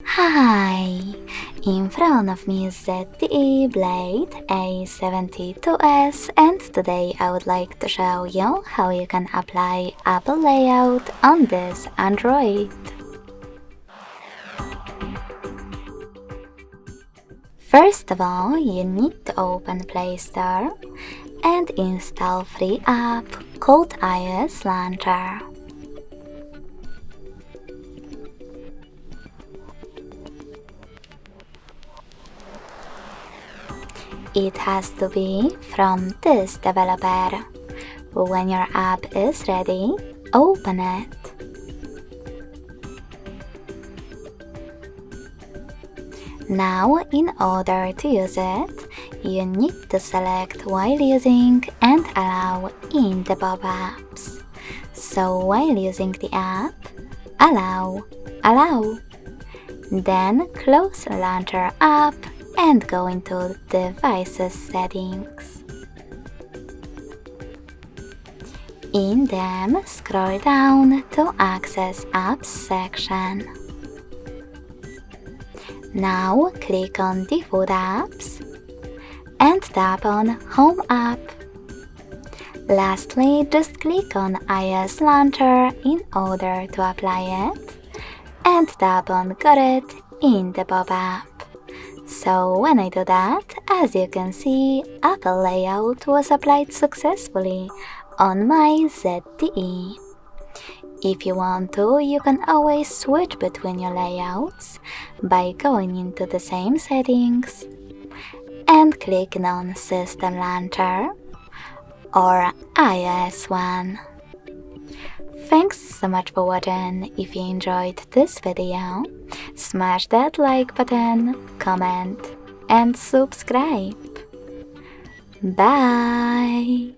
Hi! In front of me is ZTE Blade A72S, and today I would like to show you how you can apply Apple layout on this Android. First of all, you need to open Play Store and install free app called iOS Launcher. It has to be from this developer. When your app is ready, open it. Now, in order to use it, you need to select while using and allow in the pop-ups. So while using the app, allow. Then close Launcher app and go into Devices settings. In them, scroll down to access Apps section. Now click on Default Apps and tap on Home app. Lastly, just click on iOS Launcher in order to apply it and tap on Got it in the pop-up. So when I do that, as you can see, Apple layout was applied successfully on my ZTE. If you want to, you can always switch between your layouts by going into the same settings and clicking on System Launcher or iOS one. Thanks so much for watching. If you enjoyed this video, smash that like button, comment and subscribe. Bye!